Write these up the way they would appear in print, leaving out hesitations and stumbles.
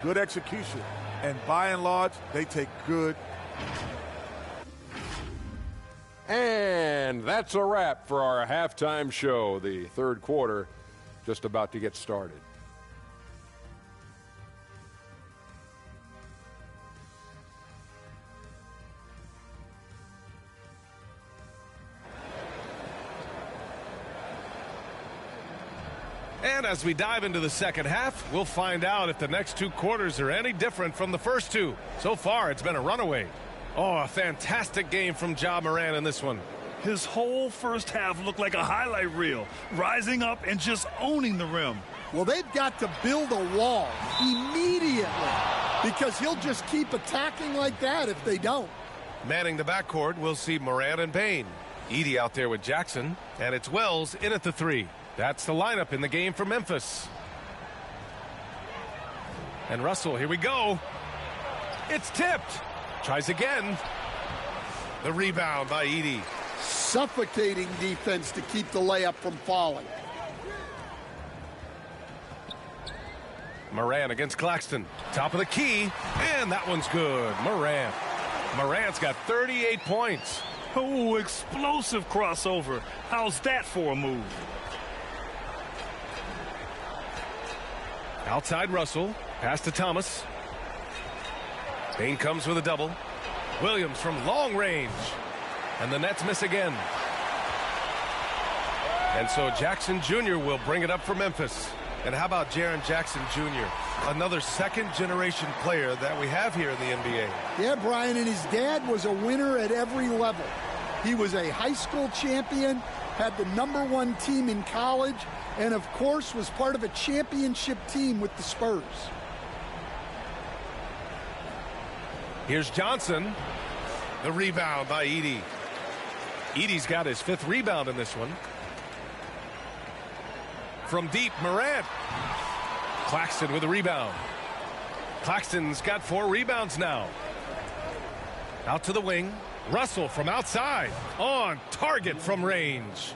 Good execution. And by and large, they take good. And that's a wrap for our halftime show. The third quarter just about to get started. And as we dive into the second half, we'll find out if the next two quarters are any different from the first two. So far, it's been a runaway. Oh, a fantastic game from Ja Morant in this one. His whole first half looked like a highlight reel, rising up and just owning the rim. Well, they've got to build a wall immediately because he'll just keep attacking like that if they don't. Manning the backcourt, we'll see Morant and Payne. Edey out there with Jackson, and it's Wells in at the three. That's the lineup in the game for Memphis. And Russell, here we go. It's tipped. Tries again. The rebound by Edey. Suffocating defense to keep the layup from falling. Morant against Claxton. Top of the key, and that one's good. Morant. Morant's got 38 points. Oh, explosive crossover. How's that for a move? Outside Russell. Pass to Thomas. Payne comes with a double. Williams from long range. And the Nets miss again. And so Jackson Jr. will bring it up for Memphis. And how about Jaren Jackson Jr., another second-generation player that we have here in the NBA. Yeah, Brian, and his dad was a winner at every level. He was a high school champion, had the #1 team in college, and, of course, was part of a championship team with the Spurs. Here's Johnson. The rebound by Edey. Edey's got his 5th rebound in this one. From deep, Morant. Claxton with a rebound. Claxton's got 4 rebounds now. Out to the wing. Russell from outside. On target from range.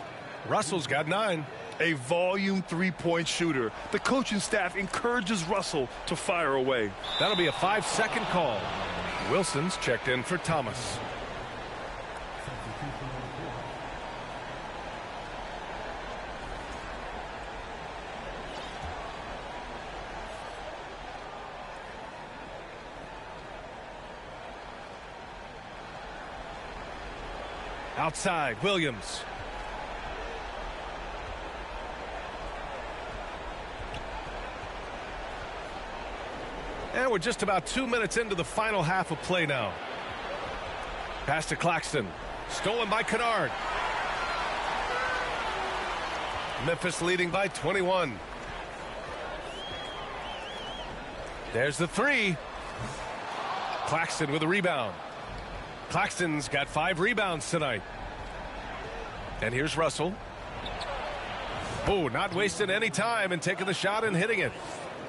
Russell's got 9. A volume three-point shooter. The coaching staff encourages Russell to fire away. That'll be a 5-second call. Wilson's checked in for Thomas. Outside, Williams. And we're just about 2 minutes into the final half of play now. Pass to Claxton. Stolen by Kennard. Memphis leading by 21. There's the 3. Claxton with a rebound. Claxton's got 5 rebounds tonight. And here's Russell. Oh, not wasting any time and taking the shot and hitting it.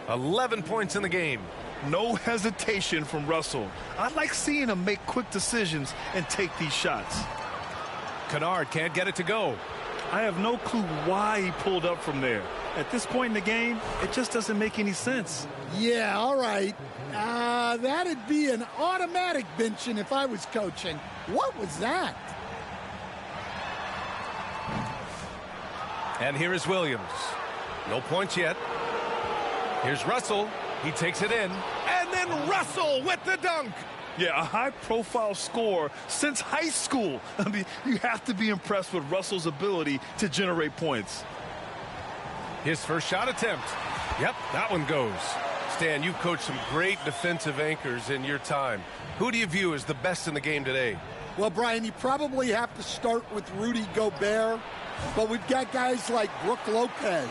11 points in the game. No hesitation from Russell. I like seeing him make quick decisions and take these shots. Kennard can't get it to go. I have no clue why he pulled up from there. At this point in the game, it just doesn't make any sense. Yeah, all right. That'd be an automatic benching if I was coaching. What was that? And here is Williams. No points yet. Here's Russell. He takes it in. And then Russell with the dunk. Yeah, a high-profile scorer since high school. I mean, you have to be impressed with Russell's ability to generate points. His first shot attempt. Yep, that one goes. Stan, you've coached some great defensive anchors in your time. Who do you view as the best in the game today? Well, Brian, you probably have to start with Rudy Gobert, but we've got guys like Brook Lopez,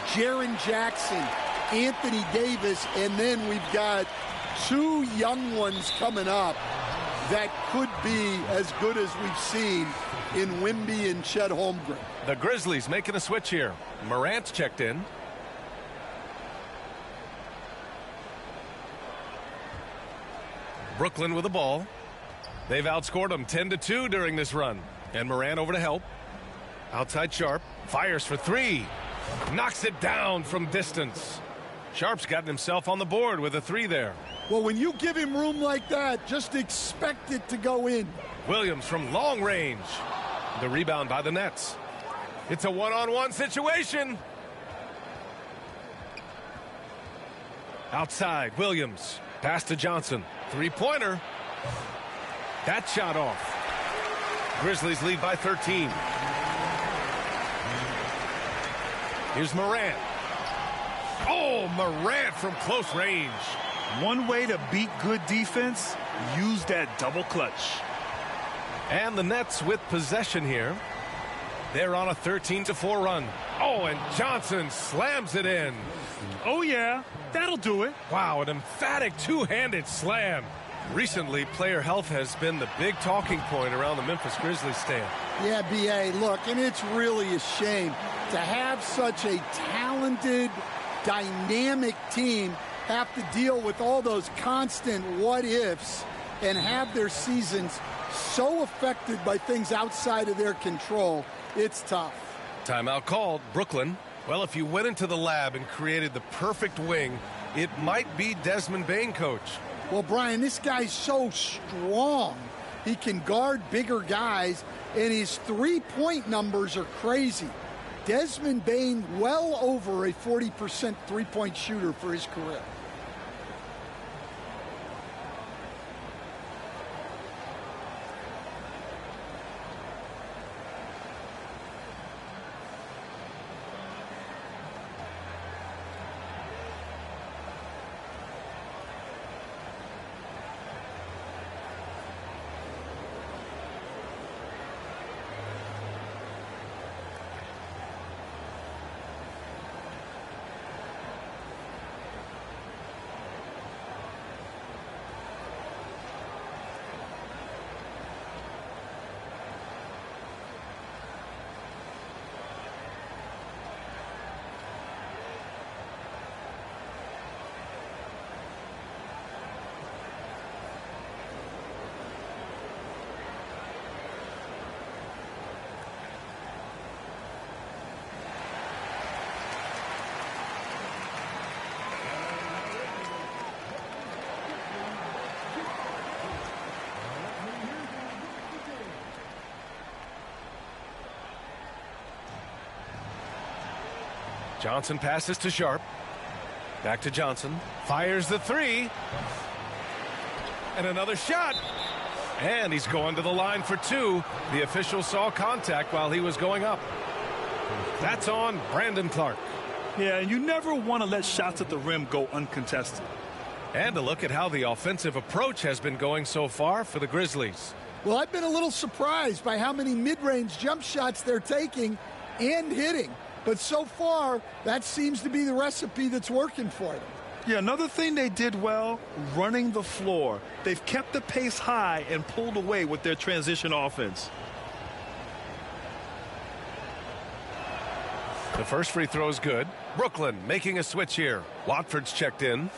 Jaren Jackson, Anthony Davis, and then we've got 2 young ones coming up that could be as good as we've seen in Wemby and Chet Holmgren. The Grizzlies making a switch here. Morant's checked in. Brooklyn with the ball. They've outscored them 10-2 during this run. And Morant over to help. Outside Sharp. Fires for 3. Knocks it down from distance. Sharp's gotten himself on the board with a 3 there. Well, when you give him room like that, just expect it to go in. Williams from long range. The rebound by the Nets. It's a one-on-one situation. Outside, Williams. Pass to Johnson. Three-pointer. That shot off. Grizzlies lead by 13. Here's Morant. Oh, Morant from close range. One way to beat good defense, use that double clutch. And the Nets with possession here. They're on a 13-4 run. Oh, and Johnson slams it in. Oh, yeah, that'll do it. Wow, an emphatic two-handed slam. Recently, player health has been the big talking point around the Memphis Grizzlies stand. Yeah, B.A., look, and it's really a shame to have such a talented, dynamic team have to deal with all those constant what-ifs and have their seasons so affected by things outside of their control. It's tough. Timeout called. Brooklyn. Well, if you went into the lab and created the perfect wing, it might be Desmond Bane, coach. Well, Brian, this guy's so strong. He can guard bigger guys, and his three-point numbers are crazy. Desmond Bane, well over a 40% three-point shooter for his career. Johnson passes to Sharp. Back to Johnson. Fires the three. And another shot. And he's going to the line for two. The official saw contact while he was going up. That's on Brandon Clark. Yeah, and you never want to let shots at the rim go uncontested. And a look at how the offensive approach has been going so far for the Grizzlies. Well, I've been a little surprised by how many mid-range jump shots they're taking and hitting. But so far, that seems to be the recipe that's working for them. Yeah, another thing they did well, running the floor. They've kept the pace high and pulled away with their transition offense. The first free throw is good. Brooklyn making a switch here. Watford's checked in.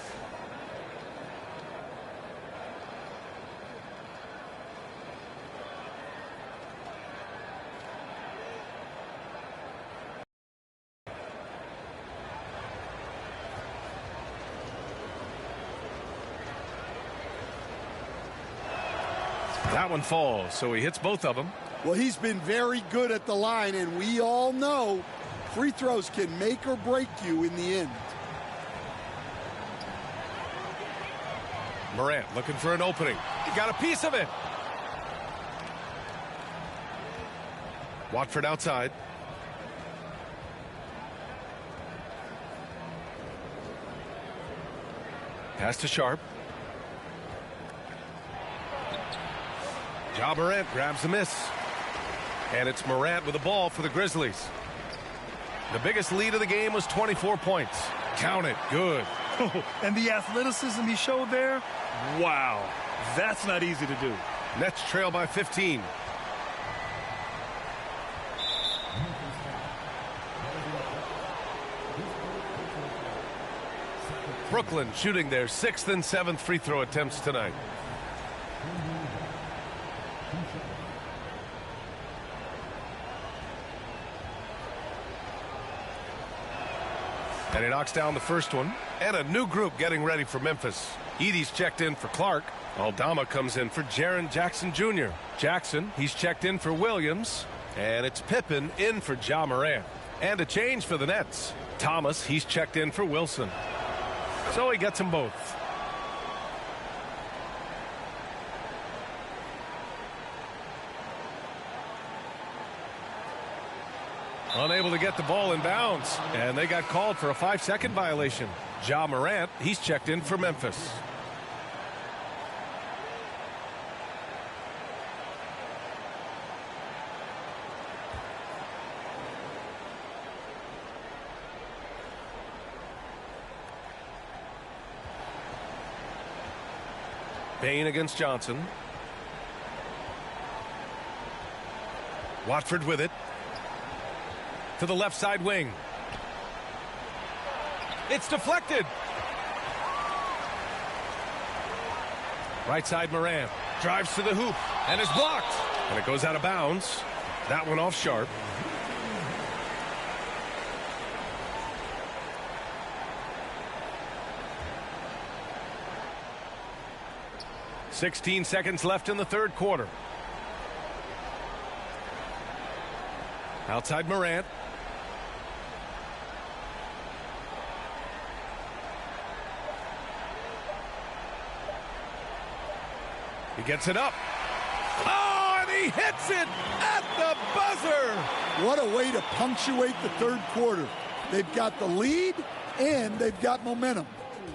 That one falls, so he hits both of them. Well, he's been very good at the line, and we all know free throws can make or break you in the end. Morant looking for an opening. He got a piece of it. Watford outside. Pass to Sharp. Ja Morant grabs the miss. And it's Morant with the ball for the Grizzlies. The biggest lead of the game was 24 points. Count it. Good. And the athleticism he showed there, wow. That's not easy to do. Nets trail by 15. Brooklyn shooting their 6th and 7th free throw attempts tonight. And he knocks down the first one. And a new group getting ready for Memphis. Edey's checked in for Clark. Aldama comes in for Jaren Jackson Jr. Jackson, he's checked in for Williams. And it's Pippen in for Ja Morant. And a change for the Nets. Thomas, he's checked in for Wilson. So he gets them both. Unable to get the ball in bounds. And they got called for a 5-second violation. Ja Morant, he's checked in for Memphis. Bane against Johnson. Watford with it. To the left side wing. It's deflected. Right side Morant. Drives to the hoop. And is blocked. And it goes out of bounds. That one off Sharp. "16 seconds left in the third quarter. Outside Morant. He gets it up. Oh, and he hits it at the buzzer. What a way to punctuate the third quarter. They've got the lead and they've got momentum.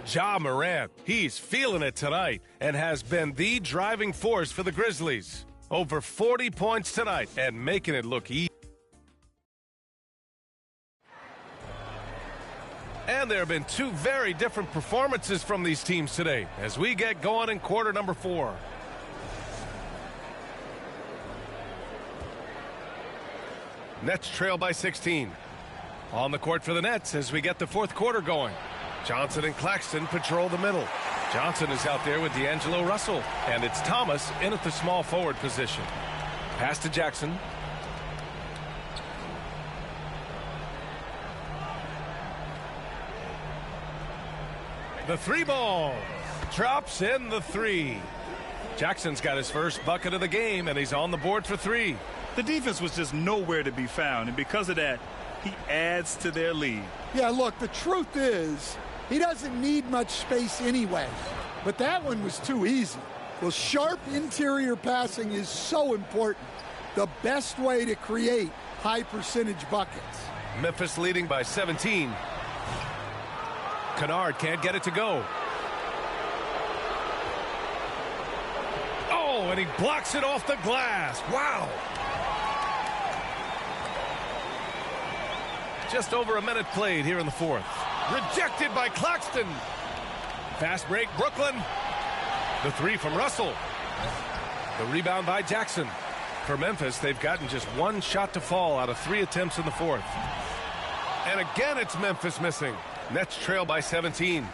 Ja Morant, he's feeling it tonight and has been the driving force for the Grizzlies. Over 40 points tonight and making it look easy. And there have been two very different performances from these teams today as we get going in quarter number 4. Nets trail by 16. On the court for the Nets as we get the fourth quarter going. Johnson and Claxton patrol the middle. Johnson is out there with D'Angelo Russell. And it's Thomas in at the small forward position. Pass to Jackson. The three ball. Drops in the three. Jackson's got his first bucket of the game, and he's on the board for 3. The defense was just nowhere to be found, and because of that, he adds to their lead. Yeah, look, the truth is, he doesn't need much space anyway. But that one was too easy. Well, sharp interior passing is so important. The best way to create high percentage buckets. Memphis leading by 17. Kennard can't get it to go. Oh, and he blocks it off the glass. Wow. Just over a minute played here in the fourth. Rejected by Claxton. Fast break, Brooklyn. The three from Russell. The rebound by Jackson. For Memphis, they've gotten just one shot to fall out of 3 attempts in the fourth. And again, it's Memphis missing. Nets trail by 17.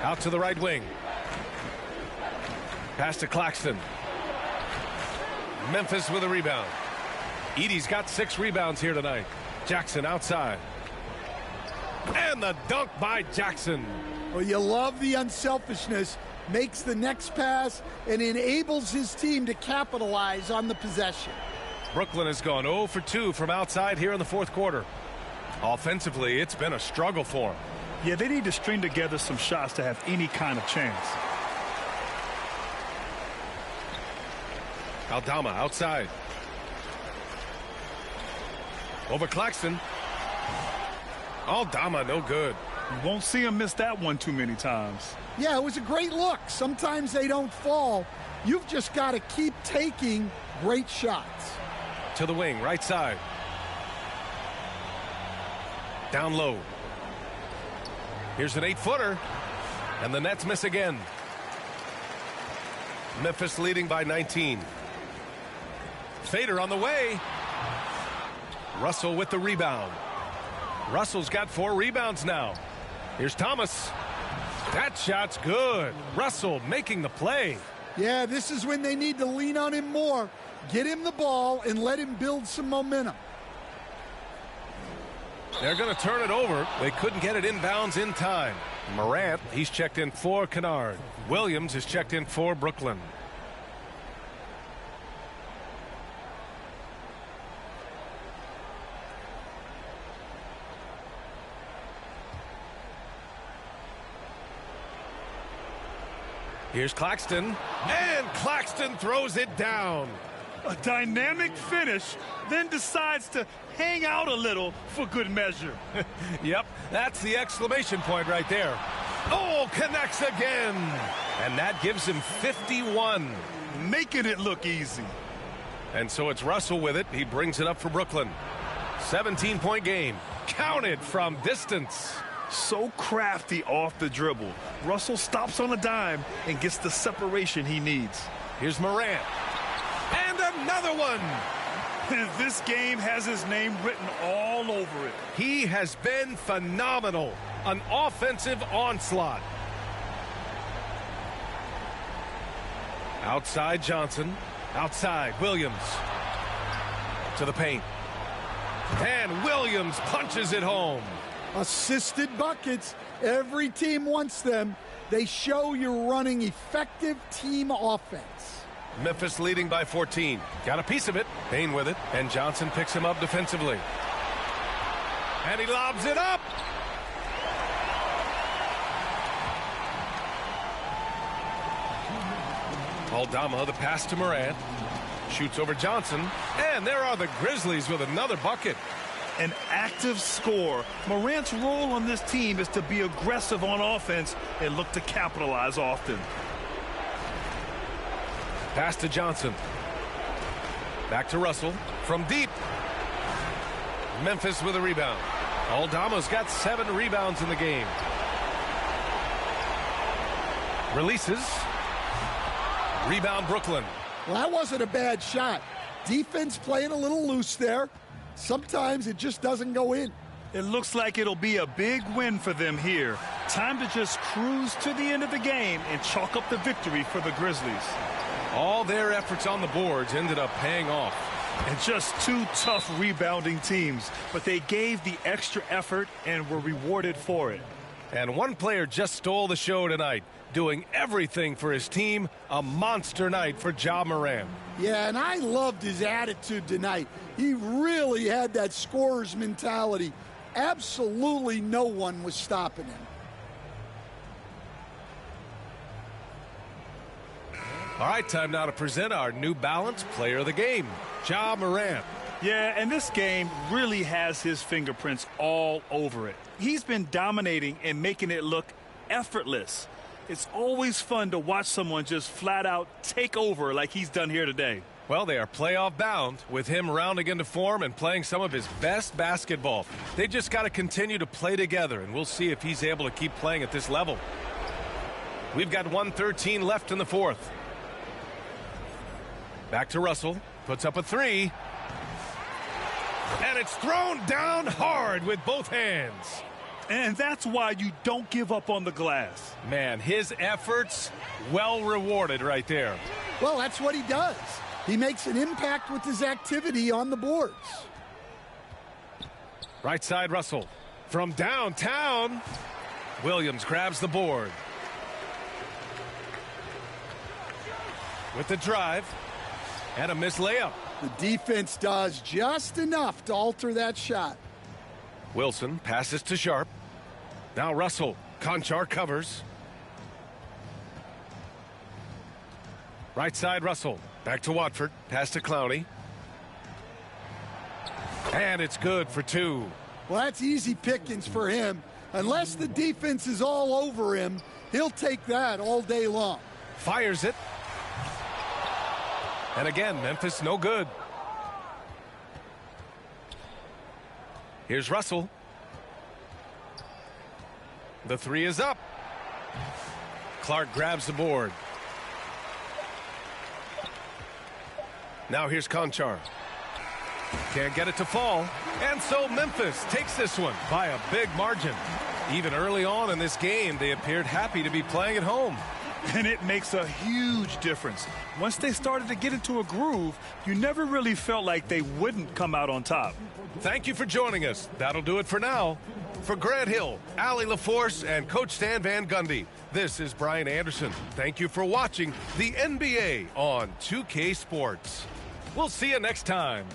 Out to the right wing. Pass to Claxton. Memphis with a rebound. Edey's got 6 rebounds here tonight. Jackson outside. And the dunk by Jackson. Well, you love the unselfishness. Makes the next pass and enables his team to capitalize on the possession. Brooklyn has gone 0 for 2 from outside here in the fourth quarter. Offensively, it's been a struggle for them. Yeah, they need to string together some shots to have any kind of chance. Aldama outside. Over Claxton. Aldama, no good. You won't see him miss that one too many times. Yeah, it was a great look. Sometimes they don't fall. You've just got to keep taking great shots. To the wing, right side. Down low. Here's an 8-footer. And the Nets miss again. Memphis leading by 19. Fader on the way. Russell with the rebound. Russell's got 4 rebounds now. Here's Thomas. That shot's good. Russell making the play. Yeah, this is when they need to lean on him more. Get him the ball and let him build some momentum. They're going to turn it over. They couldn't get it inbounds in time. Morant, he's checked in for Kennard. Williams is checked in for Brooklyn. Here's Claxton, and Claxton throws it down. A dynamic finish, then decides to hang out a little for good measure. Yep, that's the exclamation point right there. Oh, connects again. And that gives him 51. Making it look easy. And so it's Russell with it. He brings it up for Brooklyn. 17-point game. Counted from distance. So crafty off the dribble. Russell stops on a dime and gets the separation he needs. Here's Morant. And another one. This game has his name written all over it. He has been phenomenal. An offensive onslaught. Outside Johnson. Outside Williams. To the paint. And Williams punches it home. Assisted buckets. Every team wants them. They show you're running effective team offense. Memphis leading by 14. Got a piece of it. Payne with it. And Johnson picks him up defensively. And he lobs it up. Aldama, the pass to Morant. Shoots over Johnson. And there are the Grizzlies with another bucket. An active scorer. Morant's role on this team is to be aggressive on offense and look to capitalize often. Pass to Johnson. Back to Russell. From deep. Memphis with a rebound. Aldama's got 7 rebounds in the game. Releases. Rebound Brooklyn. Well, that wasn't a bad shot. Defense playing a little loose there. Sometimes it just doesn't go in. It looks like it'll be a big win for them here. Time to just cruise to the end of the game and chalk up the victory for the Grizzlies. All their efforts on the boards ended up paying off. And just 2 tough rebounding teams, but they gave the extra effort and were rewarded for it. And one player just stole the show tonight, doing everything for his team. A monster night for Ja Morant. Yeah, and I loved his attitude tonight. He really had that scorer's mentality. Absolutely no one was stopping him. All right, time now to present our New Balance Player of the Game, Ja Morant. Yeah, and this game really has his fingerprints all over it. He's been dominating and making it look effortless. It's always fun to watch someone just flat out take over like he's done here today. Well, they are playoff bound with him rounding into form and playing some of his best basketball. They just got to continue to play together, and we'll see if he's able to keep playing at this level. We've got 1:13 left in the fourth. Back to Russell. Puts up a 3. And it's thrown down hard with both hands. And that's why you don't give up on the glass. Man, his efforts well rewarded right there. Well, that's what he does. He makes an impact with his activity on the boards. Right side Russell. From downtown, Williams grabs the board. With the drive. And a missed layup. The defense does just enough to alter that shot. Wilson passes to Sharp. Now Russell. Conchar covers. Right side Russell. Back to Watford. Pass to Clowney. And it's good for 2. Well, that's easy pickings for him. Unless the defense is all over him, he'll take that all day long. Fires it. And again, Memphis no good. Here's Russell. The 3 is up. Clark grabs the board. Now here's Conchar. Can't get it to fall. And so Memphis takes this one by a big margin. Even early on in this game, they appeared happy to be playing at home. And it makes a huge difference. Once they started to get into a groove, you never really felt like they wouldn't come out on top. Thank you for joining us. That'll do it for now. For Grant Hill, Allie LaForce, and Coach Stan Van Gundy, this is Brian Anderson. Thank you for watching the NBA on 2K Sports. We'll see you next time.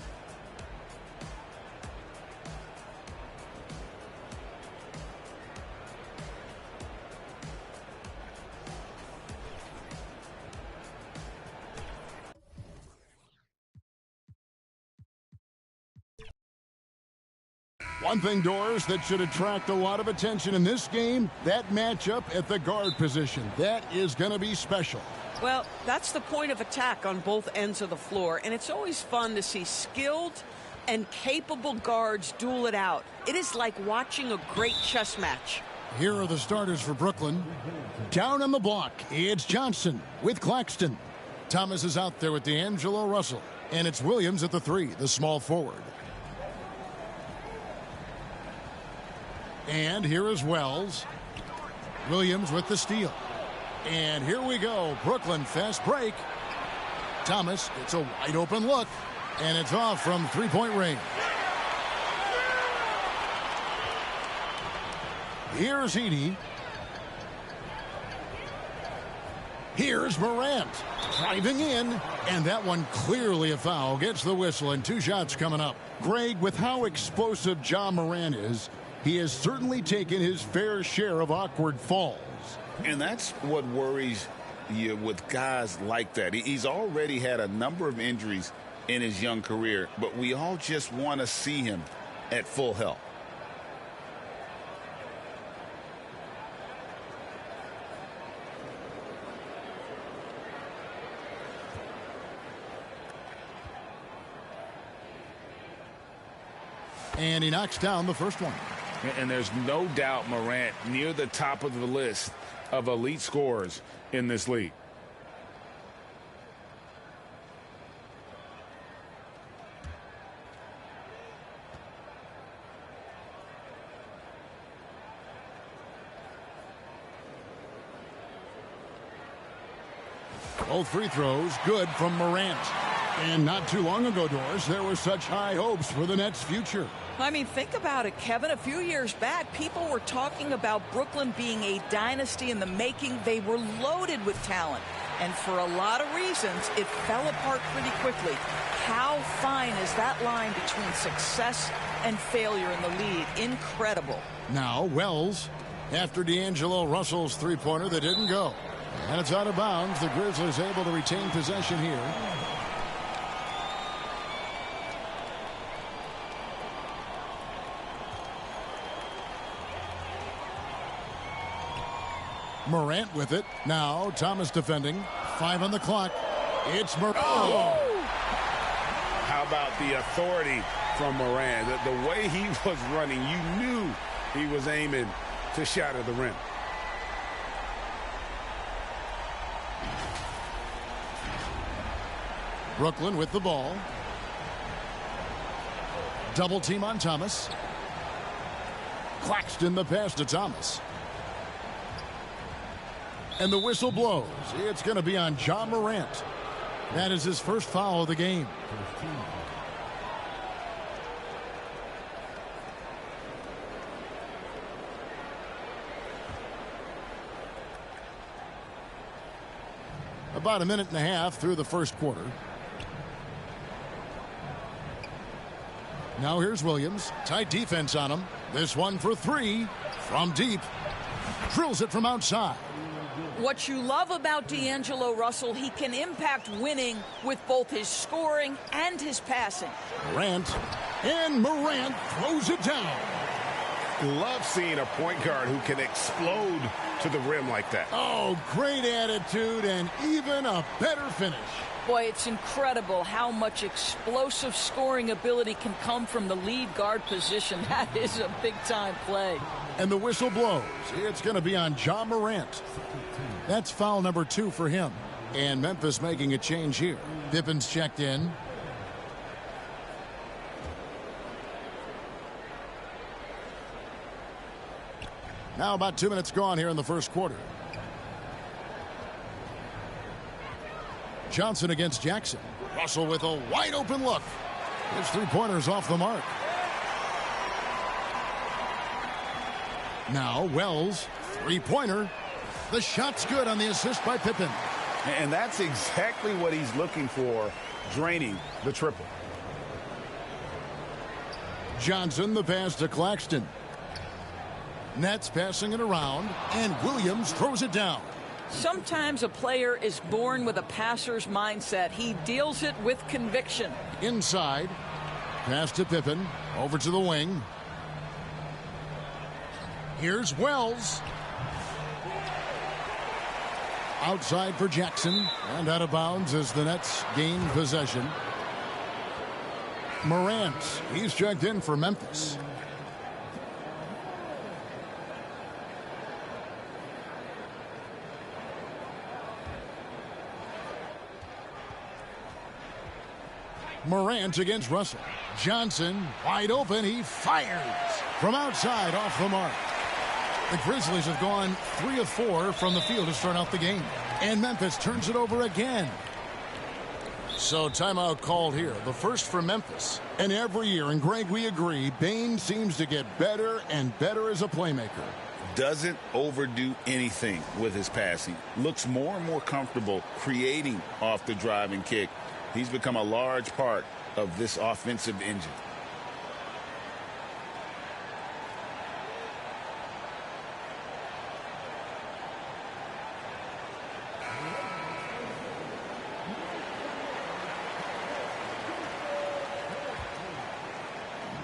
One thing, Doris, that should attract a lot of attention in this game, that matchup at the guard position. That is going to be special. Well, that's the point of attack on both ends of the floor, and it's always fun to see skilled and capable guards duel it out. It is like watching a great chess match. Here are the starters for Brooklyn. Down on the block, it's Johnson with Claxton. Thomas is out there with D'Angelo Russell, and it's Williams at the 3, the small forward. And here is Wells. Williams with the steal. And here we go. Brooklyn fast break. Thomas gets a wide open look. And it's off from three-point range. Here's Edey. Here's Morant. Driving in. And that one clearly a foul. Gets the whistle and 2 shots coming up. Greg, with how explosive Ja Morant is, he has certainly taken his fair share of awkward falls. And that's what worries you with guys like that. He's already had a number of injuries in his young career, but we all just want to see him at full health. And he knocks down the first one. And there's no doubt Morant near the top of the list of elite scorers in this league. Both free throws good from Morant. And not too long ago, Doris, there were such high hopes for the Nets' future. I mean, think about it, Kevin. A few years back, people were talking about Brooklyn being a dynasty in the making. They were loaded with talent. And for a lot of reasons, it fell apart pretty quickly. How fine is that line between success and failure in the league? Incredible. Now, Wells, after D'Angelo Russell's three-pointer that didn't go. And it's out of bounds. The Grizzlies able to retain possession here. Morant with it. Now Thomas defending. 5 on the clock. It's Morant. Oh! How about the authority from Morant? The way he was running, you knew he was aiming to shatter the rim. Brooklyn with the ball. Double team on Thomas. Claxton the pass to Thomas. And the whistle blows. It's going to be on Ja Morant. That is his first foul of the game. About a minute and a half through the first quarter. Now here's Williams. Tight defense on him. This one for 3 from deep. Drills it from outside. What you love about D'Angelo Russell, he can impact winning with both his scoring and his passing. Morant. And Morant throws it down. Love seeing a point guard who can explode to the rim like that. Oh, great attitude and even a better finish. Boy, it's incredible how much explosive scoring ability can come from the lead guard position. That is a big-time play. And the whistle blows. It's going to be on Ja Morant. That's foul number 2 for him. And Memphis making a change here. Pippin's checked in. Now about 2 minutes gone here in the first quarter. Johnson against Jackson. Russell with a wide open look. His three-pointers off the mark. Now Wells, three-pointer. The shot's good on the assist by Pippen. And that's exactly what he's looking for, draining the triple. Johnson, the pass to Claxton. Nets passing it around, and Williams throws it down. Sometimes a player is born with a passer's mindset. He deals it with conviction. Inside, pass to Pippen, over to the wing. Here's Wells. Outside for Jackson, and out of bounds as the Nets gain possession. Morant, he's checked in for Memphis. Morant against Russell. Johnson wide open. He fires from outside off the mark. The Grizzlies have gone 3 of 4 from the field to start out the game. And Memphis turns it over again. So timeout called here. The first for Memphis. And every year, and Greg, we agree, Bane seems to get better and better as a playmaker. Doesn't overdo anything with his passing. Looks more and more comfortable creating off the driving kick. He's become a large part of this offensive engine.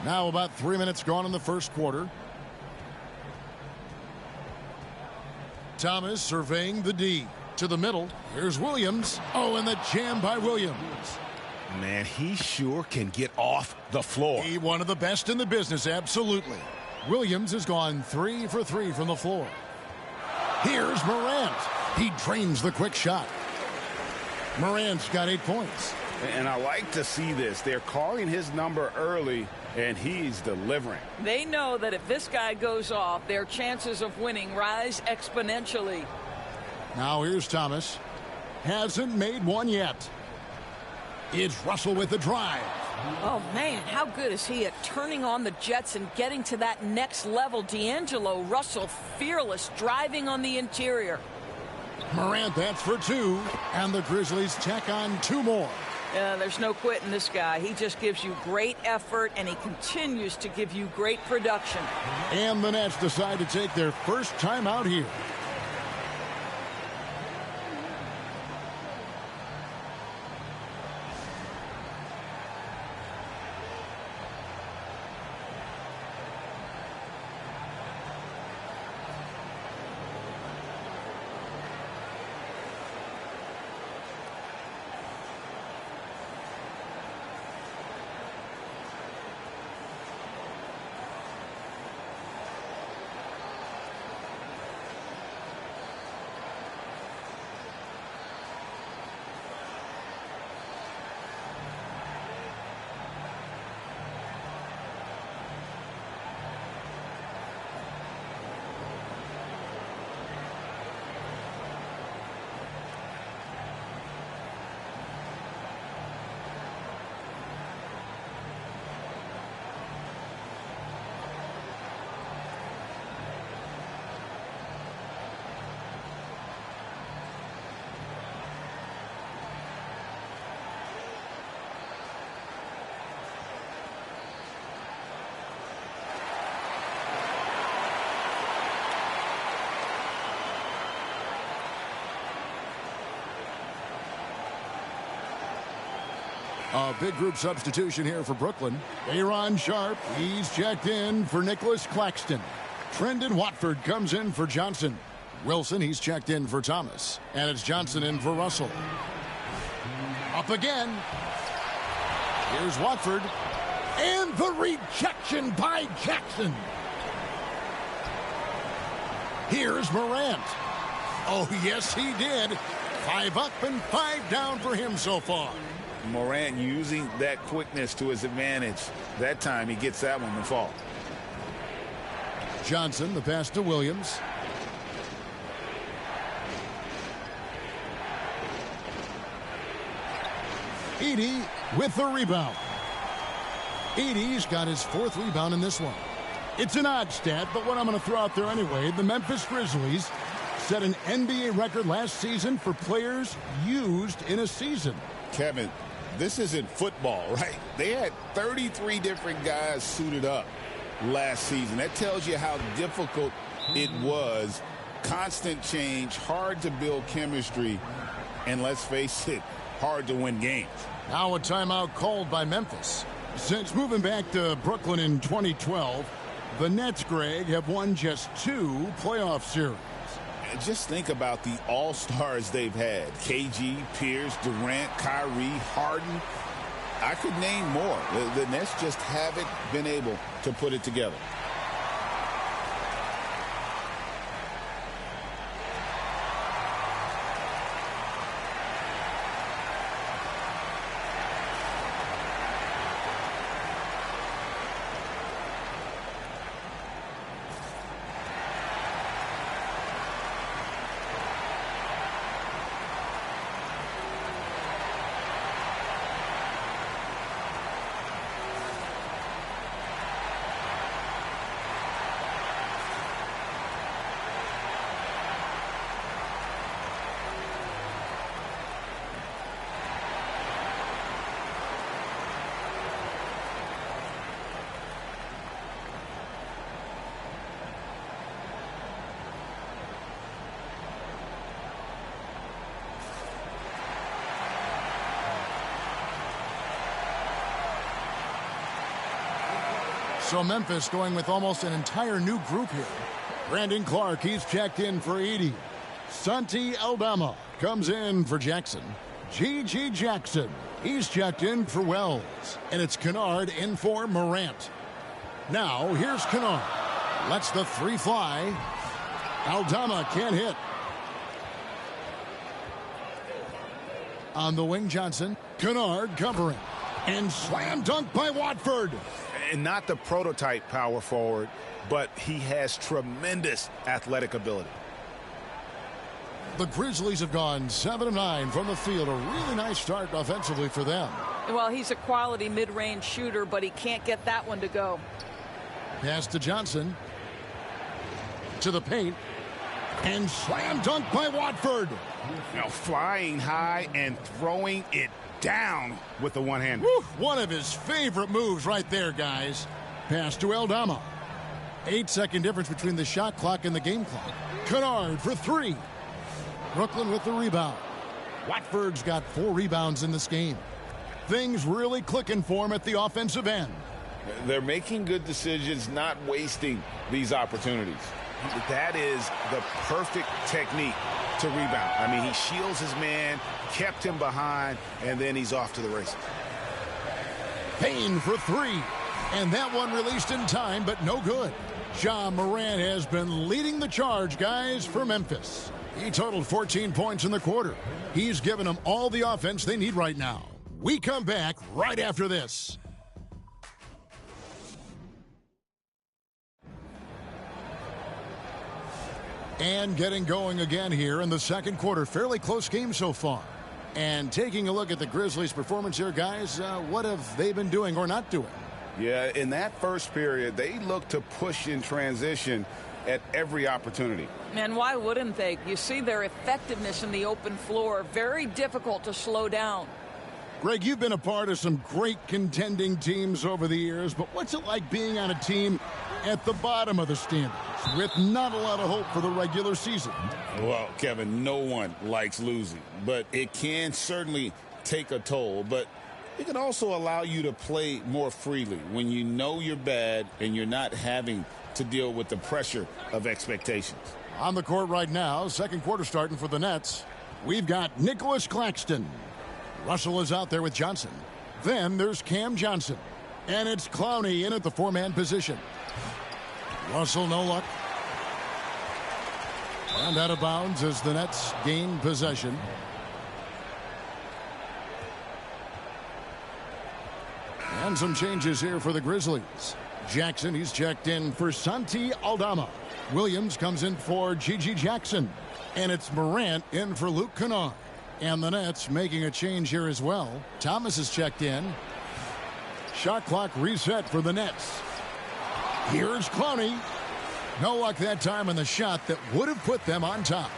Now about 3 minutes gone in the first quarter. Thomas surveying the D. To the middle. Here's Williams. Oh, and the jam by Williams. Man, he sure can get off the floor. He one of the best in the business, absolutely. Williams has gone 3 for 3 from the floor. Here's Morant. He drains the quick shot. Morant's got 8 points. And I like to see this. They're calling his number early, and he's delivering. They know that if this guy goes off, their chances of winning rise exponentially. Now here's Thomas. Hasn't made one yet. It's Russell with the drive. Oh, man, how good is he at turning on the Jets and getting to that next level? D'Angelo Russell, fearless, driving on the interior. Morant, that's for 2. And the Grizzlies tack on 2 more. There's no quitting this guy. He just gives you great effort, and he continues to give you great production. And the Nets decide to take their first time out here. A big group substitution here for Brooklyn. Aaron Sharp, he's checked in for Nicholas Claxton. Trendon Watford comes in for Johnson. Wilson, he's checked in for Thomas. And it's Johnson in for Russell. Up again. Here's Watford. And the rejection by Jackson. Here's Morant. Oh, yes, he did. 5 up and 5 down for him so far. Morant using that quickness to his advantage. That time he gets that one to fall. Johnson, the pass to Williams. Edey with the rebound. Edey's got his 4th rebound in this one. It's an odd stat, but what I'm going to throw out there anyway, the Memphis Grizzlies set an NBA record last season for players used in a season. Kevin, this isn't football, right? They had 33 different guys suited up last season. That tells you how difficult it was. Constant change, hard to build chemistry, and let's face it, hard to win games. Now a timeout called by Memphis. Since moving back to Brooklyn in 2012, the Nets, Greg, have won just 2 playoff series. Just think about the all-stars they've had. KG, Pierce, Durant, Kyrie, Harden. I could name more. The Nets just haven't been able to put it together. So Memphis going with almost an entire new group here. Brandon Clark, he's checked in for Edey. Santi Aldama comes in for Jackson. G.G. Jackson, he's checked in for Wells. And it's Kennard in for Morant. Now, here's Kennard. Lets the 3 fly. Aldama can't hit. On the wing, Johnson. Kennard covering. And slam dunk by Watford. And not the prototype power forward, but he has tremendous athletic ability. The Grizzlies have gone 7 of 9 from the field. A really nice start offensively for them. Well, he's a quality mid-range shooter, but he can't get that one to go. Pass to Johnson. To the paint. And slam dunk by Watford. Now flying high and throwing it down with the one hand. One of his favorite moves right there, guys. Pass to Aldama. 8-second difference between the shot clock and the game clock. Kennard for 3. Brooklyn with the rebound. Watford's got 4 rebounds in this game. Things really clicking for him at the offensive end. They're making good decisions, not wasting these opportunities. That is the perfect technique to rebound. I mean, he shields his man, kept him behind, and then he's off to the races. Payne for 3. And that one released in time, but no good. Ja Morant has been leading the charge, guys, for Memphis. He totaled 14 points in the quarter. He's given them all the offense they need right now. We come back right after this. And getting going again here in the second quarter. Fairly close game so far. And taking a look at the Grizzlies' performance here, guys, what have they been doing or not doing? Yeah, in that first period, they looked to push in transition at every opportunity. And why wouldn't they? You see their effectiveness in the open floor. Very difficult to slow down. Greg, you've been a part of some great contending teams over the years, but what's it like being on a team at the bottom of the standings with not a lot of hope for the regular season? Well, Kevin, no one likes losing, but it can certainly take a toll. But it can also allow you to play more freely when you know you're bad and you're not having to deal with the pressure of expectations. On the court right now, second quarter starting for the Nets. We've got Nicholas Claxton. Russell is out there with Johnson. Then there's Cam Johnson. And it's Clowney in at the 4-man position. Russell, no luck. And out of bounds as the Nets gain possession. And some changes here for the Grizzlies. Jackson, he's checked in for Santi Aldama. Williams comes in for G.G. Jackson. And it's Morant in for Luke Kennard. And the Nets making a change here as well. Thomas is checked in. Shot clock reset for the Nets. Here's Clowney. No luck that time on the shot that would have put them on top.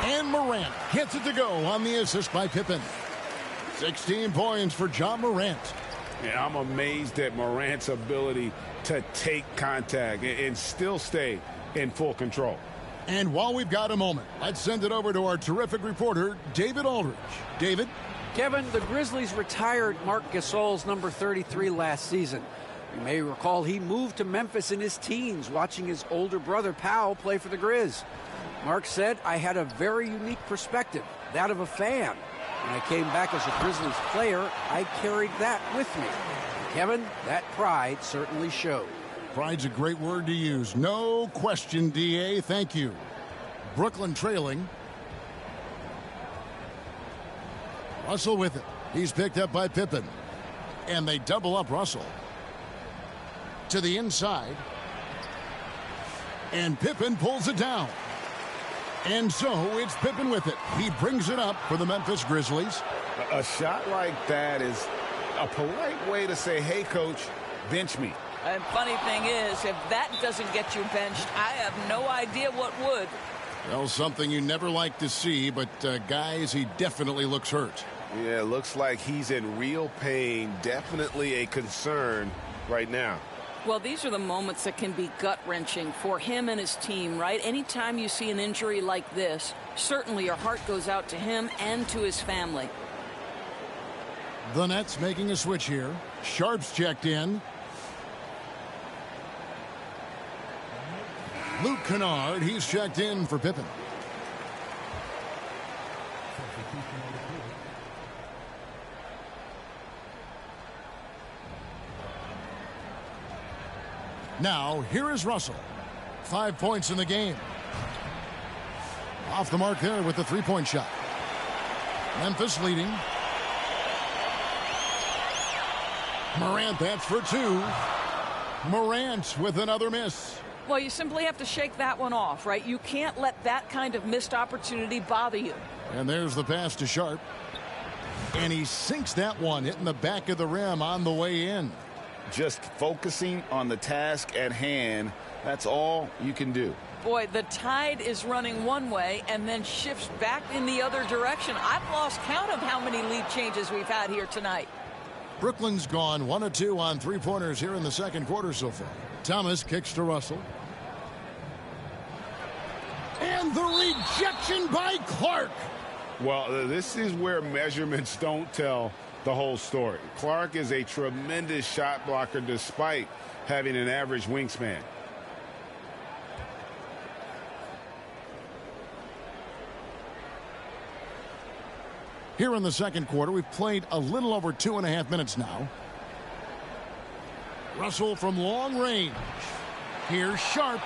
And Morant gets it to go on the assist by Pippen. 16 points for John Morant. Yeah, I'm amazed at Morant's ability to take contact and still stay in full control. And while we've got a moment, let's send it over to our terrific reporter, David Aldridge. David? Kevin, the Grizzlies retired Marc Gasol's number 33 last season. You may recall he moved to Memphis in his teens, watching his older brother Powell play for the Grizz. Mark said, I had a very unique perspective, that of a fan. When I came back as a Grizzlies player, I carried that with me. And Kevin, that pride certainly showed. Pride's a great word to use. No question, D.A. Thank you. Brooklyn trailing. Russell with it. He's picked up by Pippen. And they double up Russell. To the inside. And Pippen pulls it down. And so it's Pippen with it. He brings it up for the Memphis Grizzlies. A shot like that is a polite way to say, hey, coach, bench me. And funny thing is, if that doesn't get you benched, I have no idea what would. Well, something you never like to see, but guys, he definitely looks hurt. Yeah, looks like he's in real pain. Definitely a concern right now. Well, these are the moments that can be gut-wrenching for him and his team, right? Anytime you see an injury like this, certainly your heart goes out to him and to his family. The Nets making a switch here. Sharp's checked in. Luke Kennard, he's checked in for Pippen. Now, here is Russell. 5 points in the game. Off the mark there with the three-point shot. Memphis leading. Morant, that's for two. Morant with another miss. Well, you simply have to shake that one off, right? You can't let that kind of missed opportunity bother you. And there's the pass to Sharp. And he sinks that one, hitting the back of the rim on the way in. Just focusing on the task at hand, that's all you can do. Boy, the tide is running one way and then shifts back in the other direction. I've lost count of how many lead changes we've had here tonight. Brooklyn's gone 1 of 2 on three-pointers here in the second quarter so far. Thomas kicks to Russell. And the rejection by Clark. Well, this is where measurements don't tell the whole story. Clark is a tremendous shot blocker despite having an average wingspan. Here in the second quarter, we've played a little over 2.5 minutes now. Russell from long range. Here's Sharp.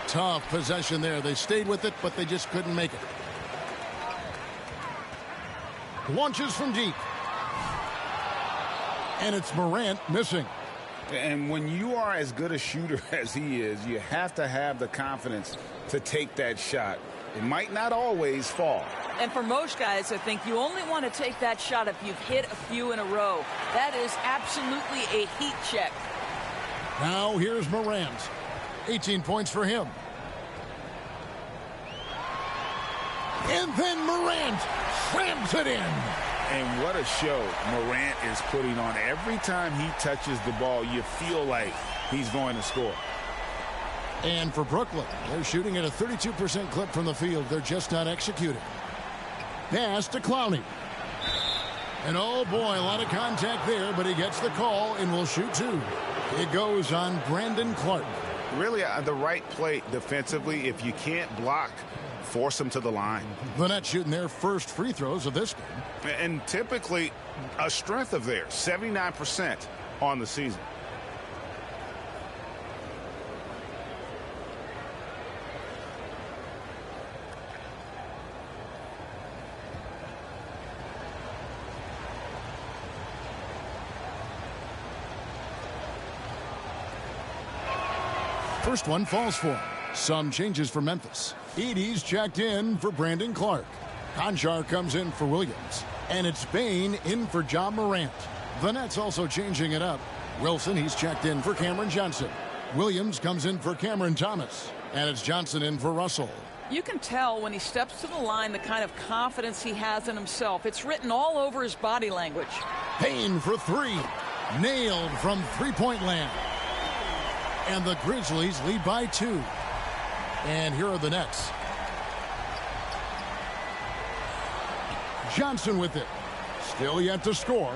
Tough possession there. They stayed with it, but they just couldn't make it. Launches from deep. And it's Morant missing. And when you are as good a shooter as he is, you have to have the confidence to take that shot. It might not always fall. And for most guys, I think you only want to take that shot if you've hit a few in a row. That is absolutely a heat check. Now here's Morant. 18 points for him. And then Morant slams it in. And what a show Morant is putting on. Every time he touches the ball, you feel like he's going to score. And for Brooklyn, they're shooting at a 32% clip from the field. They're just not executing. Pass to Clowney. And oh boy, a lot of contact there, but he gets the call and will shoot two. It goes on Brandon Clark. Really the right play defensively. If you can't block, force them to the line. The Nets shooting their first free throws of this game. And typically a strength of theirs, 79% on the season. First one falls for him. Some changes for Memphis. Edey's checked in for Brandon Clark. Conchar comes in for Williams. And it's Bain in for John Morant. The Nets also changing it up. Wilson, he's checked in for Cameron Johnson. Williams comes in for Cameron Thomas. And it's Johnson in for Russell. You can tell when he steps to the line the kind of confidence he has in himself. It's written all over his body language. Bain for three. Nailed from three-point land. And the Grizzlies lead by 2. And here are the Nets. Johnson with it. Still yet to score.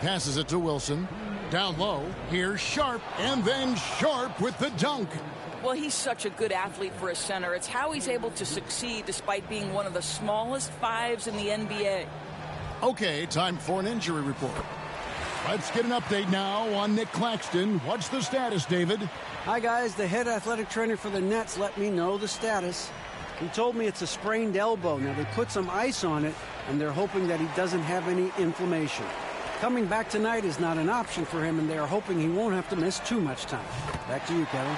Passes it to Wilson. Down low. Here's Sharp. And then Sharp with the dunk. Well, he's such a good athlete for a center. It's how he's able to succeed despite being one of the smallest fives in the NBA. Okay, time for an injury report. Let's get an update now on Nick Claxton. What's the status, David? Hi, guys. The head athletic trainer for the Nets let me know the status. He told me it's a sprained elbow. Now, they put some ice on it, and they're hoping that he doesn't have any inflammation. Coming back tonight is not an option for him, and they are hoping he won't have to miss too much time. Back to you, Kevin.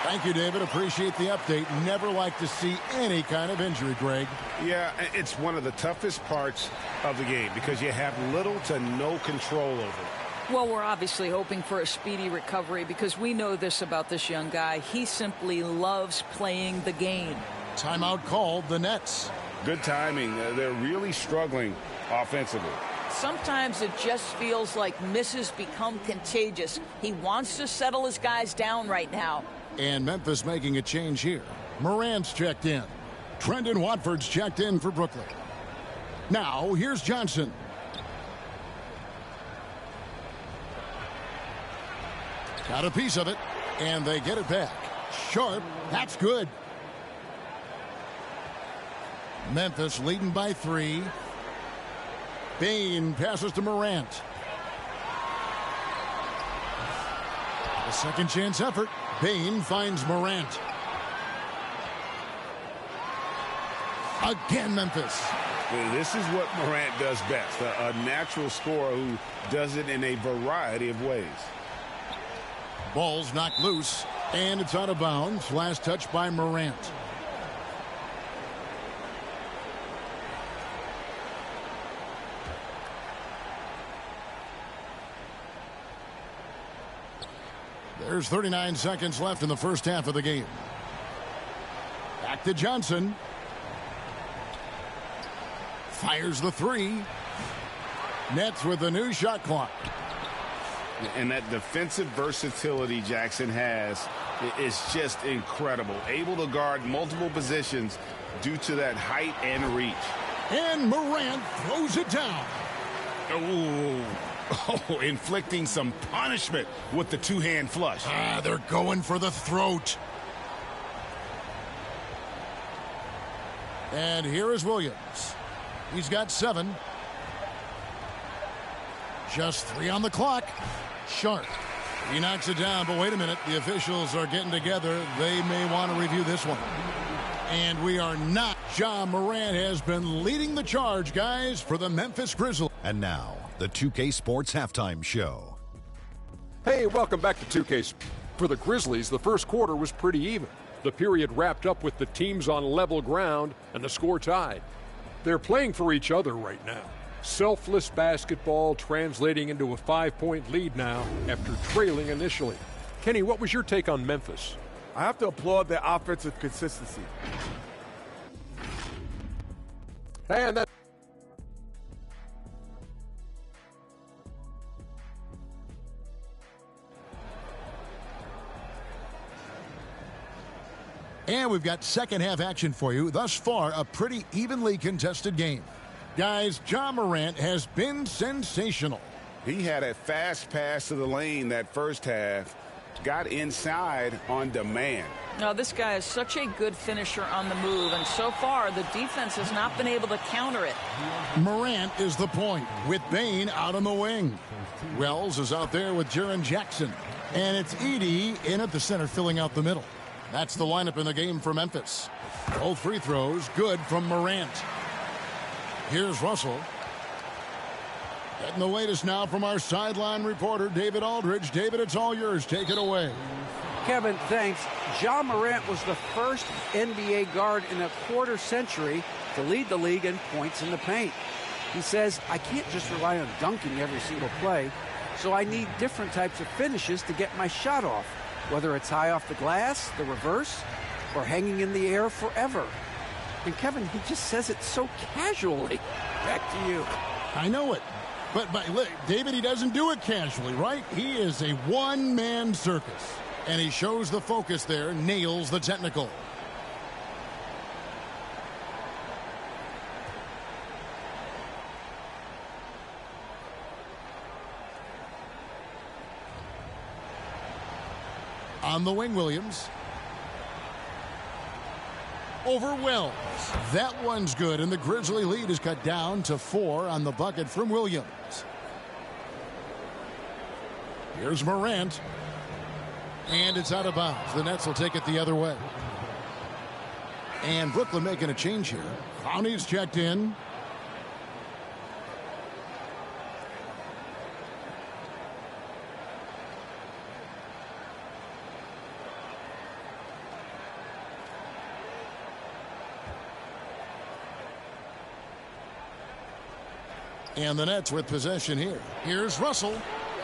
Thank you, David. Appreciate the update. Never like to see any kind of injury, Greg. Yeah, it's one of the toughest parts of the game because you have little to no control over it. Well, we're obviously hoping for a speedy recovery because we know this about this young guy. He simply loves playing the game. Timeout called, the Nets. Good timing. They're really struggling offensively. Sometimes it just feels like misses become contagious. He wants to settle his guys down right now. And Memphis making a change here. Morant's checked in. Trendon Watford's checked in for Brooklyn. Now, here's Johnson. Got a piece of it, and they get it back. Sharp, that's good. Memphis leading by 3. Bain passes to Morant. A second chance effort. Bain finds Morant. Again, Memphis. This is what Morant does best. A natural scorer who does it in a variety of ways. Ball's knocked loose, and it's out of bounds. Last touch by Morant. There's 39 seconds left in the first half of the game. Back to Johnson. Fires the 3. Nets with a new shot clock. And that defensive versatility Jackson has is just incredible. Able to guard multiple positions due to that height and reach. And Morant throws it down. Oh, inflicting some punishment with the two-hand flush. They're going for the throat. And here is Williams. He's got 7. Just 3 on the clock. Sharp. He knocks it down, but wait a minute. The officials are getting together. They may want to review this one. And we are not. John Morant has been leading the charge, guys, for the Memphis Grizzlies. And now, the 2K Sports Halftime Show. Hey, welcome back to 2K. For the Grizzlies, the first quarter was pretty even. The period wrapped up with the teams on level ground and the score tied. They're playing for each other right now. Selfless basketball translating into a 5-point lead now after trailing initially. Kenny, what was your take on Memphis? I have to applaud their offensive consistency. And that. And we've got second half action for you. Thus far, a pretty evenly contested game. Guys, John Morant has been sensational. He had a fast pass to the lane that first half. Got inside on demand. No, this guy is such a good finisher on the move, and so far the defense has not been able to counter it. Morant is the point with Bain out on the wing. Wells is out there with Jaren Jackson. And it's Edey in at the center filling out the middle. That's the lineup in the game for Memphis. Both free throws good from Morant. Here's Russell. Getting the latest now from our sideline reporter, David Aldridge. David, it's all yours. Take it away. Kevin, thanks. Ja Morant was the first NBA guard in a quarter century to lead the league in points in the paint. He says, I can't just rely on dunking every single play, so I need different types of finishes to get my shot off, whether it's high off the glass, the reverse, or hanging in the air forever. And Kevin, he just says it so casually. Back to you. I know it. But David, he doesn't do it casually, right? He is a one-man circus. And he shows the focus there, nails the technical. On the wing, Williams. Over Wells. That one's good, and the Grizzly lead is cut down to 4 on the bucket from Williams. Here's Morant. And it's out of bounds. The Nets will take it the other way. And Brooklyn making a change here. Clowney's checked in. And the Nets with possession here. Here's Russell.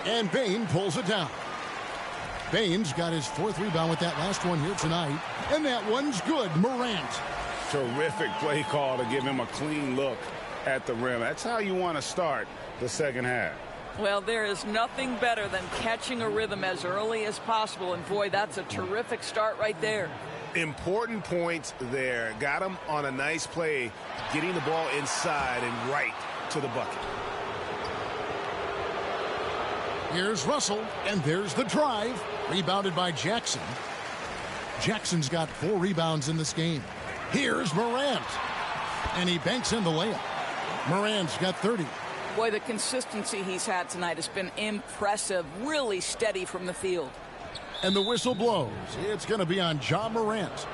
And Bane pulls it down. Bane's got his 4th rebound with that last one here tonight. And that one's good. Morant. Terrific play call to give him a clean look at the rim. That's how you want to start the second half. Well, there is nothing better than catching a rhythm as early as possible. And, boy, that's a terrific start right there. Important points there. Got him on a nice play, getting the ball inside and right to the bucket. Here's Russell, and there's the drive. Rebounded by Jackson. Jackson's got 4 rebounds in this game. Here's Morant. And he banks in the layup. Morant's got 30. Boy, the consistency he's had tonight has been impressive. Really steady from the field. And the whistle blows. It's going to be on Ja Morant.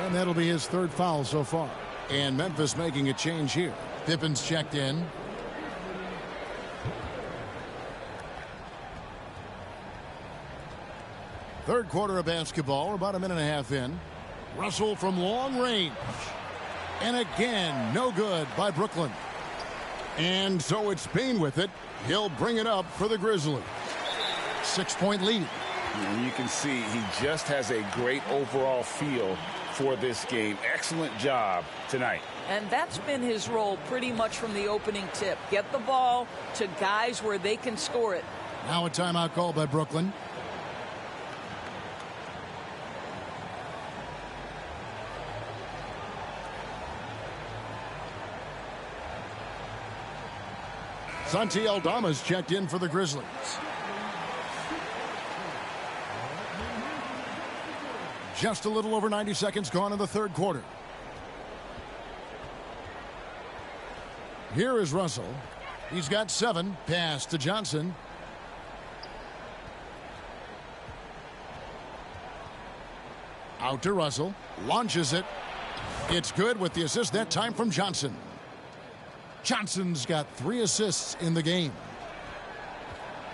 And that'll be his 3rd foul so far. And Memphis making a change here. Pippen's checked in. Third quarter of basketball, about a minute and a half in. Russell from long range. And again, no good by Brooklyn. And so it's Bane with it. He'll bring it up for the Grizzlies. 6-point lead. And you can see he just has a great overall feel for this game. Excellent job tonight. And that's been his role pretty much from the opening tip. Get the ball to guys where they can score it. Now a timeout call by Brooklyn. Santi Aldama's checked in for the Grizzlies. Just a little over 90 seconds gone in the third quarter. Here is Russell. He's got 7. Pass to Johnson. Out to Russell. Launches it. It's good with the assist that time from Johnson. Johnson's got 3 assists in the game.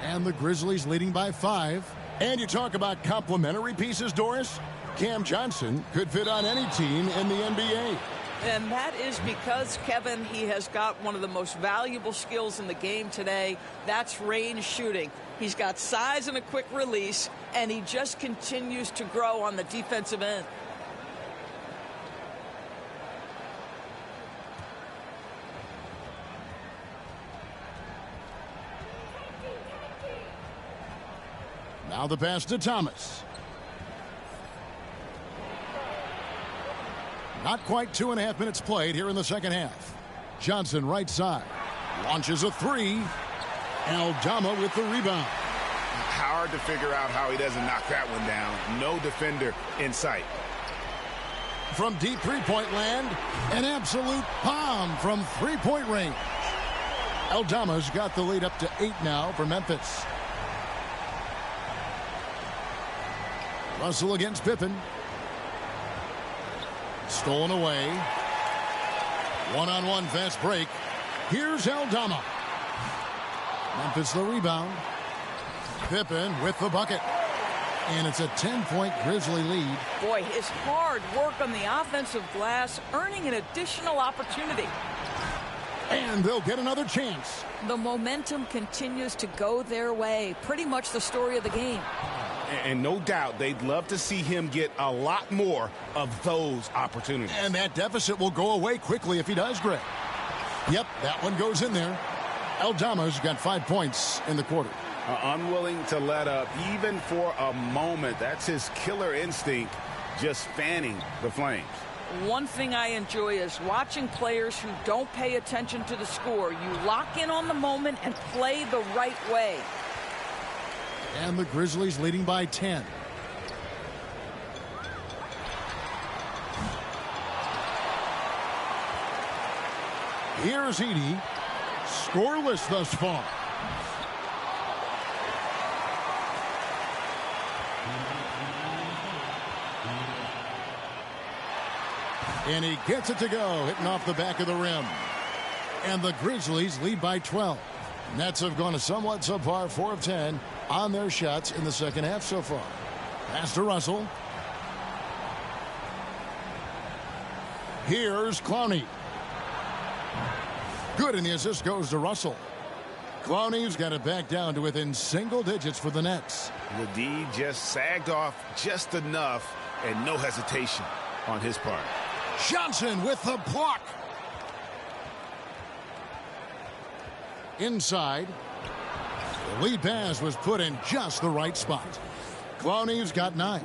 And the Grizzlies leading by 5. And you talk about complementary pieces, Doris. Cam Johnson could fit on any team in the NBA. And that is because, Kevin, he has got one of the most valuable skills in the game today. That's range shooting. He's got size and a quick release, and he just continues to grow on the defensive end. Now the pass to Thomas. Not quite 2.5 minutes played here in the second half. Johnson right side. Launches a 3. Aldama with the rebound. Hard to figure out how he doesn't knock that one down. No defender in sight. From deep three-point land, an absolute bomb from three-point range. Aldama's got the lead up to 8 now for Memphis. Russell against Pippen. Stolen away. One-on-one fast break. Here's Aldama. Memphis the rebound. Pippen with the bucket. And it's a 10-point Grizzly lead. Boy, his hard work on the offensive glass earning an additional opportunity. And they'll get another chance. The momentum continues to go their way. Pretty much the story of the game. And no doubt they'd love to see him get a lot more of those opportunities. And that deficit will go away quickly if he does, Greg. Yep, that one goes in there. Aldama's got 5 points in the quarter. Unwilling to let up even for a moment. That's his killer instinct, just fanning the flames. One thing I enjoy is watching players who don't pay attention to the score. You lock in on the moment and play the right way. And the Grizzlies leading by 10. Here's Edey. Scoreless thus far. And he gets it to go, hitting off the back of the rim. And the Grizzlies lead by 12. Nets have gone a somewhat subpar 4 of 10 on their shots in the second half so far. Pass to Russell. Here's Clowney. Good, and the assist goes to Russell. Clowney's got it back down to within single digits for the Nets. The D just sagged off just enough, and no hesitation on his part. Johnson with the block. Inside. The lead pass was put in just the right spot. Clowney's got 9.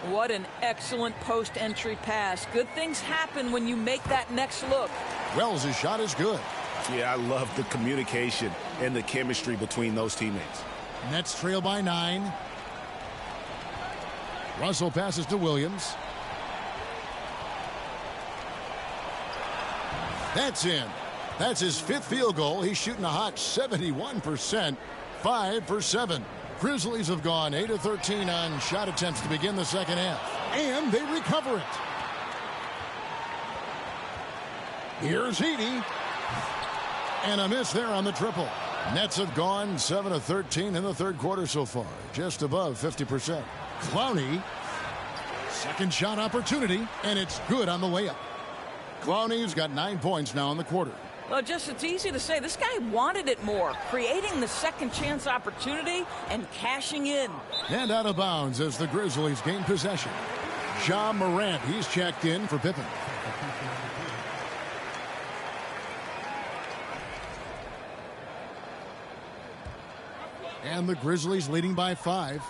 What an excellent post-entry pass. Good things happen when you make that next look. Wells' shot is good. Yeah, I love the communication and the chemistry between those teammates. Nets trail by 9. Russell passes to Williams. That's in. That's his 5th field goal. He's shooting a hot 71%. 5 for 7. Grizzlies have gone 8 of 13 on shot attempts to begin the second half. And they recover it. Here's Edey. And a miss there on the triple. Nets have gone 7 of 13 in the third quarter so far. Just above 50%. Clowney. Second shot opportunity. And it's good on the way up. Clowney's got 9 points now in the quarter. Well, it's easy to say. This guy wanted it more, creating the second chance opportunity and cashing in. And out of bounds as the Grizzlies gain possession. Ja Morant, he's checked in for Pippen. And the Grizzlies leading by 5.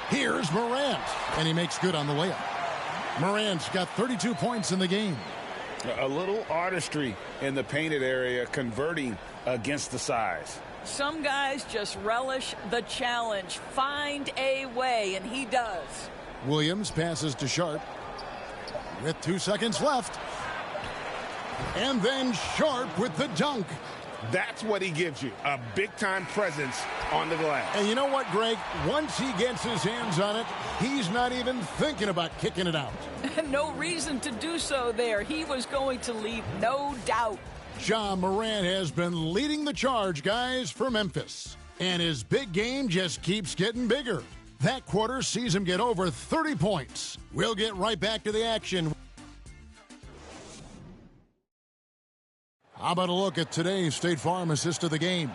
Here's Morant, and he makes good on the layup. Morant's got 32 points in the game. A little artistry in the painted area, converting against the size. Some guys just relish the challenge. Find a way, and he does. Williams passes to Sharp with 2 seconds left. And then Sharp with the dunk. That's what he gives you, a big-time presence on the glass. And you know what, Greg? Once he gets his hands on it, he's not even thinking about kicking it out. No reason to do so there. He was going to leave, no doubt. Ja Morant has been leading the charge, guys, for Memphis. And his big game just keeps getting bigger. That quarter sees him get over 30 points. We'll get right back to the action. How about a look at today's State Farm assist of the game?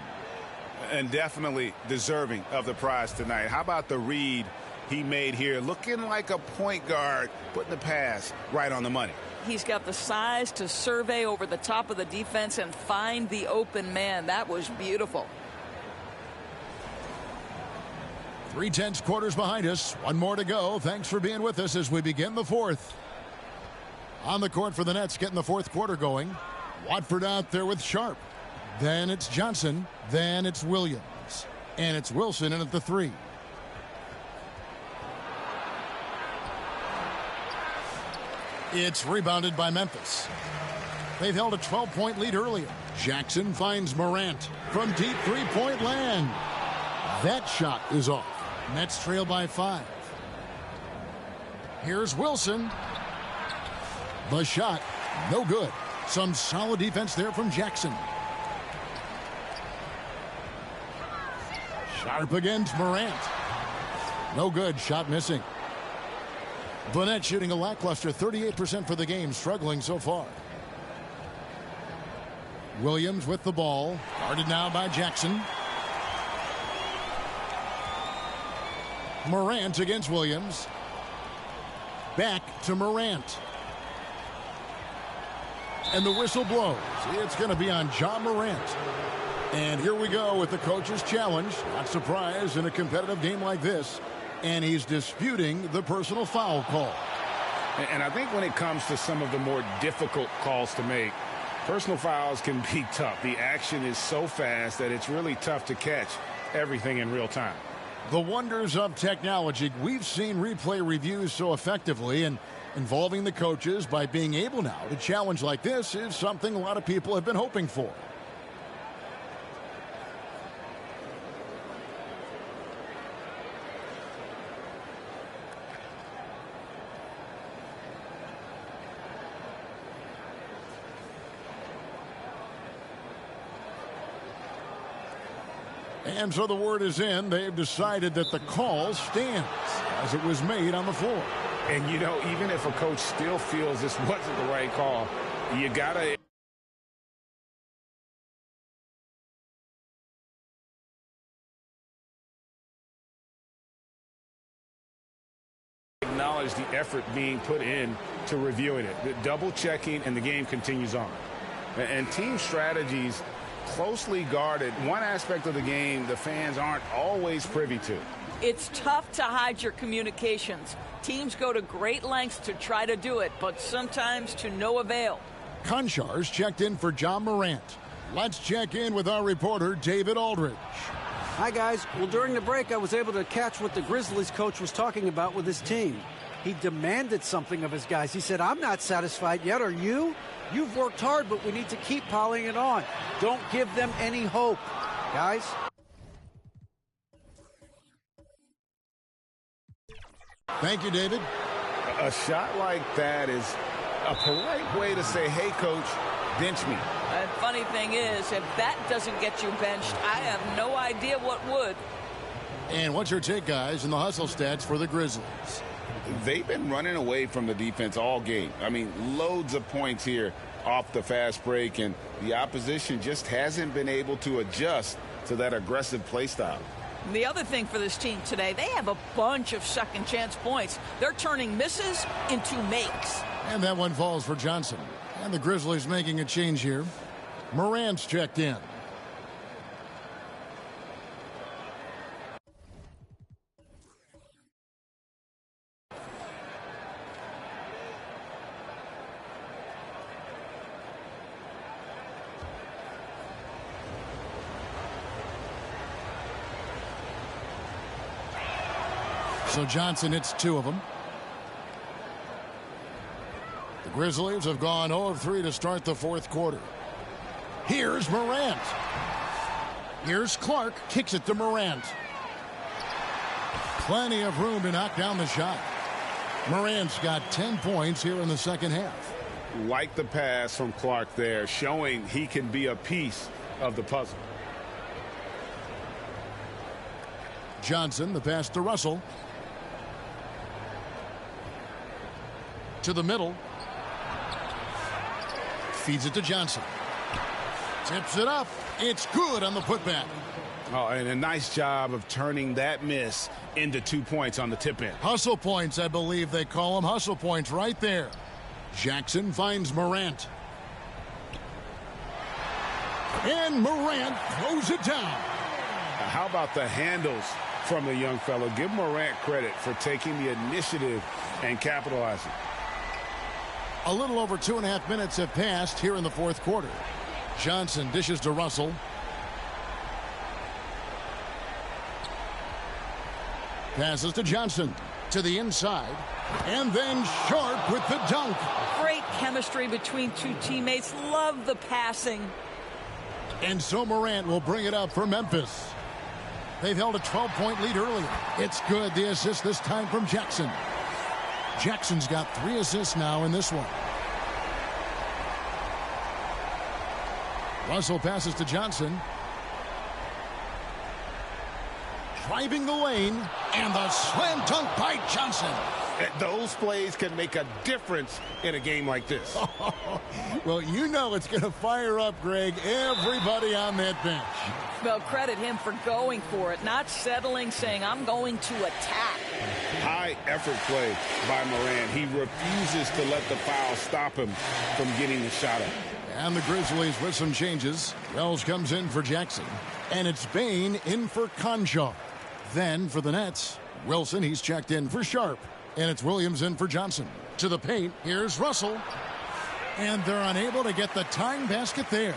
And definitely deserving of the prize tonight. How about the read he made here? Looking like a point guard, putting the pass right on the money. He's got the size to survey over the top of the defense and find the open man. That was beautiful. 3/10 quarters behind us. One more to go. Thanks for being with us as we begin the fourth. On the court for the Nets, getting the fourth quarter going. Watford out there with Sharp. Then it's Johnson. Then it's Williams. And it's Wilson in at the 3. It's rebounded by Memphis. They've held a 12-point lead earlier. Jackson finds Morant from deep three-point land. That shot is off. Nets trail by 5. Here's Wilson. The shot, no good. Some solid defense there from Jackson. Sharp against Morant. No good. Shot missing. Burnett shooting a lackluster 38% for the game, struggling so far. Williams with the ball. Guarded now by Jackson. Morant against Williams. Back to Morant. And the whistle blows. It's going to be on Ja Morant. And here we go with the coach's challenge. Not surprised in a competitive game like this. And he's disputing the personal foul call. And I think when it comes to some of the more difficult calls to make, personal fouls can be tough. The action is so fast that it's really tough to catch everything in real time. The wonders of technology. We've seen replay reviews so effectively, and involving the coaches by being able now to challenge like this is something a lot of people have been hoping for. And so the word is in. They've decided that the call stands as it was made on the floor. And, you know, even if a coach still feels this wasn't the right call, you got to acknowledge the effort being put in to reviewing it. The double checking, and the game continues on. And team strategies closely guarded. One aspect of the game the fans aren't always privy to. It's tough to hide your communications. Teams go to great lengths to try to do it, but sometimes to no avail. Konchar's checked in for Ja Morant. Let's check in with our reporter, David Aldridge. Hi, guys. Well, during the break, I was able to catch what the Grizzlies coach was talking about with his team. He demanded something of his guys. He said, I'm not satisfied yet. Are you? You've worked hard, but we need to keep piling it on. Don't give them any hope. Guys? Thank you, David. A shot like that is a polite way to say, hey, coach, bench me. And funny thing is, if that doesn't get you benched, I have no idea what would. And what's your take, guys, in the hustle stats for the Grizzlies? They've been running away from the defense all game. I mean, loads of points here off the fast break, and the opposition just hasn't been able to adjust to that aggressive play style. The other thing for this team today, they have a bunch of second chance points. They're turning misses into makes. And that one falls for Johnson. And the Grizzlies making a change here. Morant's checked in. So Johnson hits two of them. The Grizzlies have gone 0 of 3 to start the fourth quarter. Here's Morant. Here's Clark. Kicks it to Morant. Plenty of room to knock down the shot. Morant's got 10 points here in the second half. Like the pass from Clark there, showing he can be a piece of the puzzle. Johnson, the pass to Russell. To the middle. Feeds it to Johnson. Tips it up. It's good on the putback. Oh, and a nice job of turning that miss into 2 points on the tip in. Hustle points, I believe they call them. Hustle points right there. Jackson finds Morant. And Morant throws it down. How about the handles from the young fellow? Give Morant credit for taking the initiative and capitalizing. A little over 2.5 minutes have passed here in the fourth quarter. Johnson dishes to Russell. Passes to Johnson to the inside. And then Sharp with the dunk. Great chemistry between two teammates. Love the passing. And so Morant will bring it up for Memphis. They've held a 12-point lead earlier. It's good. The assist this time from Jackson. Jackson's got 3 assists now in this one. Russell passes to Johnson. driving the lane, and the slam dunk by Johnson. Those plays can make a difference in a game like this. Well, you know it's going to fire up, Greg, everybody on that bench. Well, credit him for going for it, not settling, saying, I'm going to attack. High effort play by Morant. He refuses to let the foul stop him from getting the shot up. And the Grizzlies with some changes. Wells comes in for Jackson. And it's Bane in for Conjar. Then for the Nets, Wilson, he's checked in for Sharp. And it's Williams in for Johnson. To the paint, here's Russell. And they're unable to get the tying basket there.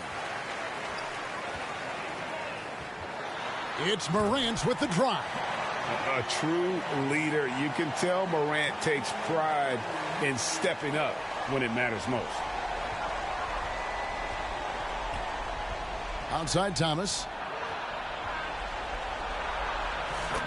It's Morant with the drive. A true leader. You can tell Morant takes pride in stepping up when it matters most. Outside Thomas.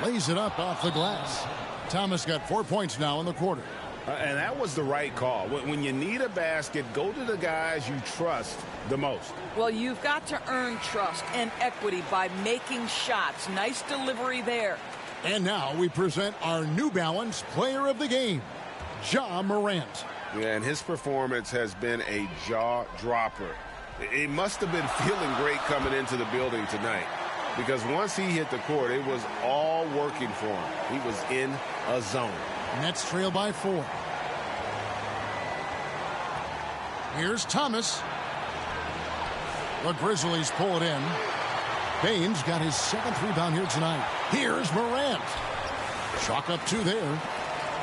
Lays it up off the glass. Thomas got 4 points now in the quarter. And that was the right call. When you need a basket, go to the guys you trust the most. Well, you've got to earn trust and equity by making shots. Nice delivery there. And now we present our New Balance Player of the Game, Ja Morant. Yeah, and his performance has been a jaw-dropper. He must have been feeling great coming into the building tonight, because once he hit the court, it was all working for him. He was in a zone. Nets trail by 4. Here's Thomas. The Grizzlies pull it in. Baines got his 7th rebound here tonight. Here's Morant. Chalk up 2 there.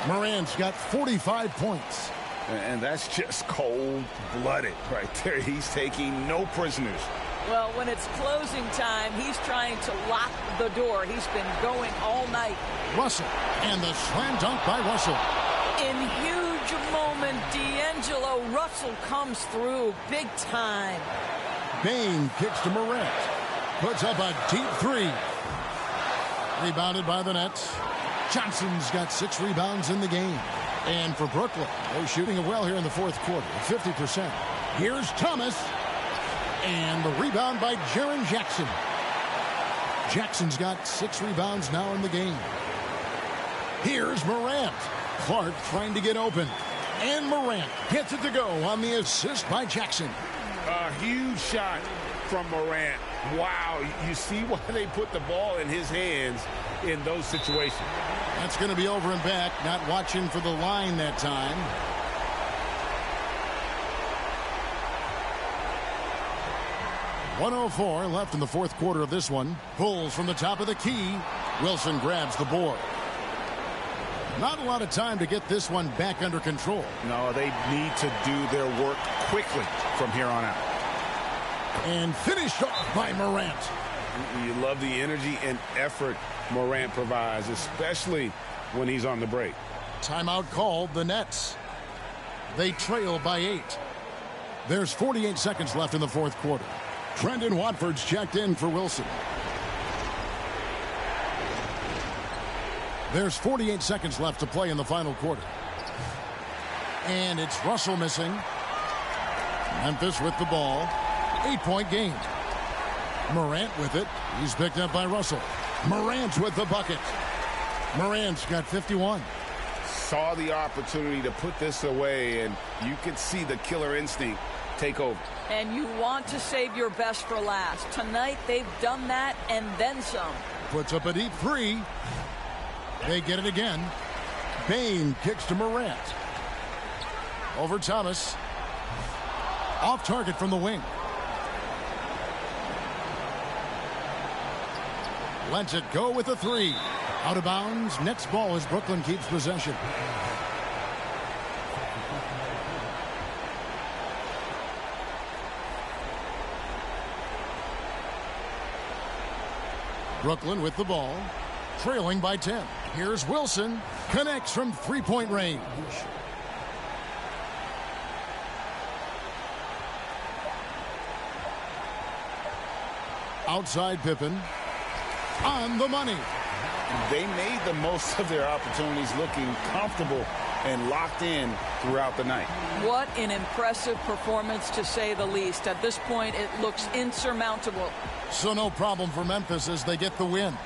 Morant's got 45 points. And that's just cold-blooded right there. He's taking no prisoners. Well, when it's closing time, he's trying to lock the door. He's been going all night. Russell, and the slam dunk by Russell. In huge moment, D'Angelo Russell comes through big time. Bane kicks to Morant. Puts up a deep 3. Rebounded by the Nets. Johnson's got 6 rebounds in the game. And for Brooklyn, they're shooting it well here in the 4th quarter, 50%. Here's Thomas. And the rebound by Jaren Jackson. Jackson's got 6 rebounds now in the game. Here's Morant. Clark trying to get open. And Morant gets it to go on the assist by Jackson. A huge shot from Morant. Wow, you see why they put the ball in his hands in those situations. That's going to be over and back. Not watching for the line that time. .104 left in the 4th quarter of this one. Pulls from the top of the key. Wilson grabs the board. Not a lot of time to get this one back under control. No, they need to do their work quickly from here on out. And finished off by Morant. You love the energy and effort Morant provides, especially when he's on the break. Timeout called the Nets. They trail by 8. There's 48 seconds left in the 4th quarter. Trendon Watford's checked in for Wilson. There's 48 seconds left to play in the final quarter. And it's Russell missing. Memphis with the ball. 8-point game. Morant with it. He's picked up by Russell. Morant with the bucket. Morant's got 51. Saw the opportunity to put this away, and you could see the killer instinct take over. And you want to save your best for last. Tonight, they've done that and then some. Puts up a deep 3. They get it again. Bane kicks to Morant. Over Thomas. Off target from the wing. Lets it go with a 3. Out of bounds. Nets ball as Brooklyn keeps possession. Brooklyn with the ball. Trailing by 10. Here's Wilson. Connects from 3-point range. Outside Pippen. On the money. They made the most of their opportunities, looking comfortable and locked in throughout the night. What an impressive performance, to say the least. At this point, it looks insurmountable. So no problem for Memphis as they get the win.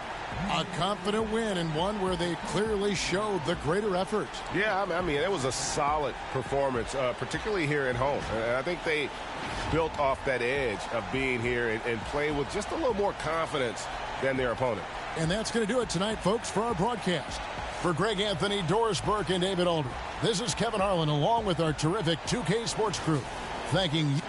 A confident win and one where they clearly showed the greater effort. Yeah, I mean, it was a solid performance, particularly here at home. I think they built off that edge of being here and play with just a little more confidence than their opponent. And that's going to do it tonight, folks, for our broadcast. For Greg Anthony, Doris Burke, and David Aldridge, this is Kevin Harlan along with our terrific 2K Sports crew, thanking